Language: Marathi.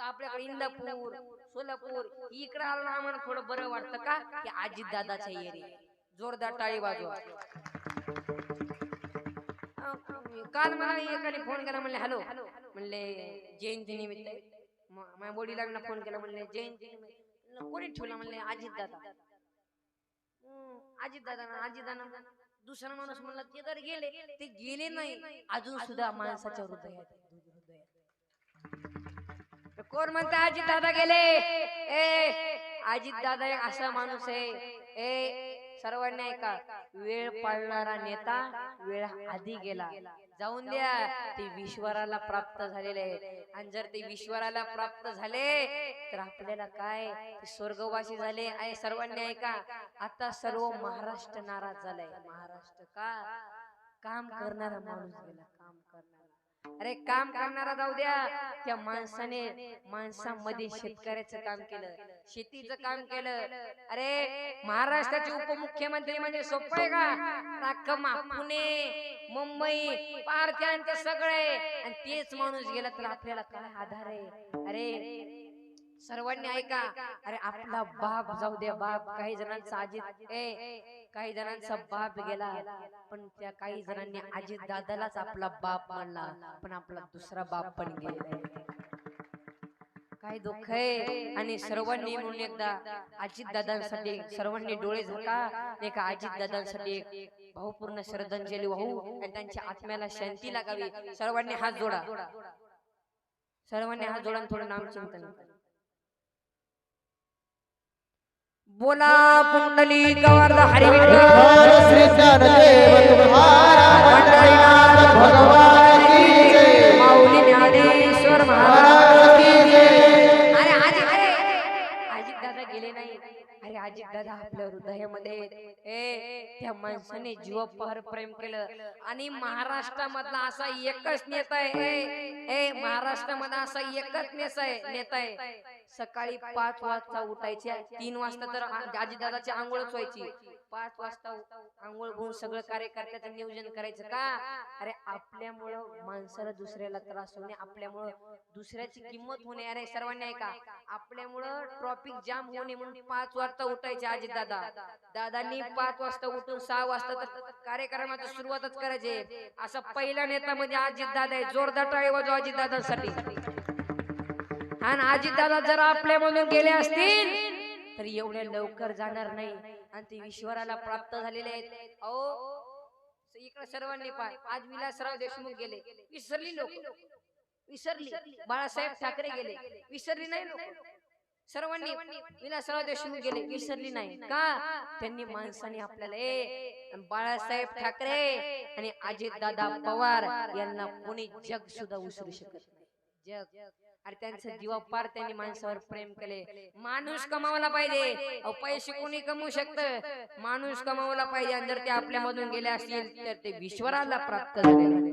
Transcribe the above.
आपल्याकडे इंदापूर सोलापूर इकडे आलो ना आम्हाला थोडं बरं वाटतं का की अजित दादाच्या एरिया जोरदार टाळी वाजवा. काल मला एकाने फोन केला म्हणले हॅलो म्हणले जयंती निमित्त माझ्या वडिलांना फोन केला म्हणले जयंती कोणी ठेवला म्हणले अजित दादा. अजित दादा दुसरा माणूस म्हणला ते तर गेले ते गेले नाही अजून सुद्धा माणसाच्या हृदयात कोण म्हणता अजित दादा गेले. अजित दादा एक असा माणूस आहे सर्वांनी ऐका वेळ पाळणारा नेता वेळ आधी गेला जाऊन द्या ते विश्वराला प्राप्त झालेले आहे आणि जर ते विश्वराला प्राप्त झाले तर आपल्याला काय स्वर्गवासी झाले आहे. सर्वांनी ऐका आता सर्व महाराष्ट्र नाराज झालाय. महाराष्ट्र का काम करणारा माणूस गेला काम करणारा. अरे काम करणारा जाऊ द्या त्या माणसामध्ये शेतकऱ्याचं काम केलं शेतीचं काम केलं. अरे महाराष्ट्राचे उपमुख्यमंत्री म्हणजे सोपं आहे का पुणे मुंबई पार त्यांचे सगळे आणि तेच माणूस गेला तर आपल्याला काय आधार आहे. अरे सर्वांनी ऐका अरे आपला बाप जाऊ द्या बाप काही जणांचा काही जणांचा बाप गेला पण त्या काही जणांनी अजित दादालाच आपला बाप मानला पण आपला दुसरा बाप पण गेला. काय दुःख आहे. आणि सर्वांनी म्हणून एकदा अजित दादांसाठी सर्वांनी डोळे झाका एका अजित दादांसाठी भावपूर्ण श्रद्धांजली वाहू आणि त्यांच्या आत्म्याला शांती लागावी. सर्वांनी हात जोडा सर्वांनी हात जोडा थोडं नामचिंतन बोला. पुंडलिक वरद हरी विठ्ठल श्री ज्ञानदेव तुकाराम मंडळीनाथ भगवान की जय माऊली ज्ञानेश्वर महाराज की जय. अरे अजित दादा गेले नाही. अरे अजित दादा आपल्या हृदयामध्ये त्या माणसाने जीवापार प्रेम केलं आणि महाराष्ट्रामधला असा एकच नेता आहे महाराष्ट्रामध्ये असा एकच नेता आहे सकाळी 5 वाजता उठायचे 3 वाजता तर अजितदादाची आंघोळच व्हायची 5 वाजता आंघोळ घेऊन सगळं कार्यकर्त्याचं नियोजन करायचं का. अरे आपल्यामुळं माणसाला दुसऱ्याला त्रास होणे आपल्यामुळं दुसऱ्याची किंमत होणे. अरे सर्वांनी ऐका आपल्यामुळं ट्रॉफिक जाम होणे म्हणून 5 वाजता उठायचे अजितदादा. दादांनी 5 वाजता उठून 6 वाजता तर कार्यक्रमाची सुरुवातच करायचे. असा पहिला नेता म्हणजे अजितदादा आहे. जोरदार टाळी वाजवा अजितदादांसाठी. आणि अजितदादा जर आपल्यामधून गेले असतील तर एवढ्या लवकर जाणार नाही आणि ते ईश्वराला प्राप्त झालेले आहेत. अहो इकडे सर्वांनी पाय आज विलासराव देशमुख गेले विसरली लोक विसरली. बाळासाहेब ठाकरे गेले विसरली नाही लोक. सर्वांनी विलासराव देशमुख गेले विसरली नाही का त्यांनी माणसाने आपल्याला बाळासाहेब ठाकरे आणि अजितदादा पवार यांना कोणी जग सुद्धा विसरू शकत नाही. जग अरे त्यांचं जीवापार त्यांनी माणसावर प्रेम केले. माणूस कमावला पाहिजे. पैसे कोणी कमवू शकतं माणूस कमावला पाहिजे आणि जर ते आपल्या मधून गेले असतील तर ते विश्वराला प्राप्त झाले.